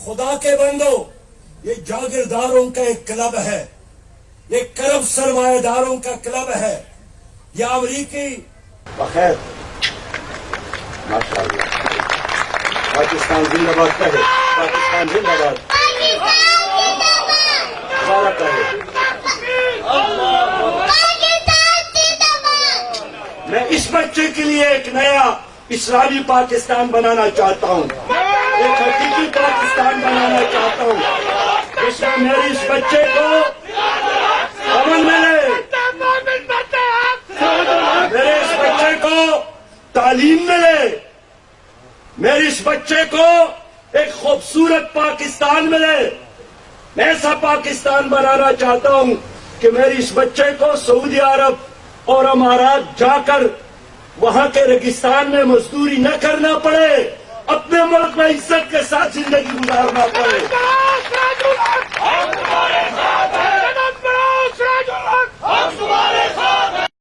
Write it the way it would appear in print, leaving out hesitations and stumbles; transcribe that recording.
خدا کے بندو، یہ جاگیرداروں کا ایک کلب ہے، یہ کرب سرمایہ داروں کا کلب ہے، یہ امریکی بخیر ماشاء اللہ پاکستان زندہ باد کہے، پاکستان زندہ باد دوبارہ کہے۔ میں اس بچے کے لیے ایک نیا اسلامی پاکستان بنانا چاہتا ہوں، ایک حقیقی پاکستان بنانا چاہتا ہوں جس میں میرے اس بچے کو امن ملے، میرے اس بچے کو تعلیم ملے، میرے اس بچے کو ایک خوبصورت پاکستان ملے۔ میں ایسا پاکستان بنانا چاہتا ہوں کہ میرے اس بچے کو سعودی عرب اور امارات جا کر وہاں کے ریگستان میں مزدوری نہ کرنا پڑے، اپنے ملک میں عزت کے ساتھ زندگی گزارنا پڑے۔